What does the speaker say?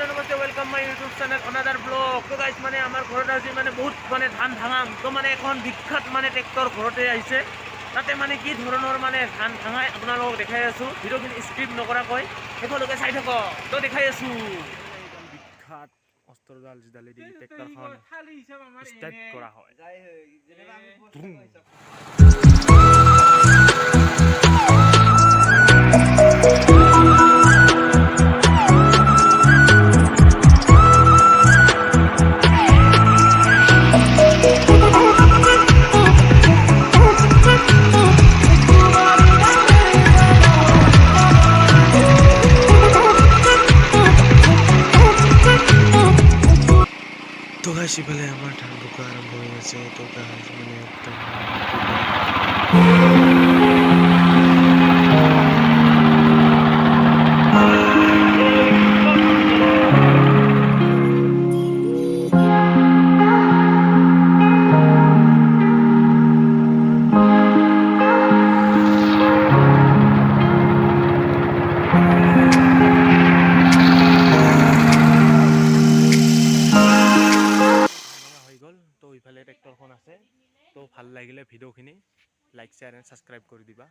Hello नमस्ते welcome my YouTube channel another blog. तो guys माने आमार घरत আজি माने बहुत माने धान भाঙাম तो माने এখন বিখ্যাত মানে ট্ৰেক্টৰ ঘৰতে আহিছে তাতে মানে কি ধৰণৰ মানে ধান ভাঙাই আপোনালোকক দেখাই আছো ভিডিওখিনি স্ক্ৰিপ্ট নকৰাকৈ হেফালকে চাই থাকক তো দেখাই আছো একদম বিখ্যাত অস্ত্ৰডাল জিডালে দি ট্ৰেক্টৰখন ষ্টাৰ্ট কৰা হয় तो गाइस इफाले आमार धान बुका आरम्भ হৈ আছে তো গাইস মানে একদম तो इफाले ट्रेक्टरখন আছে तो ভাল লাগিলে ভিডিওখিনি লাইক শেয়াर एंड सब्सक्राइब কৰি দিবা।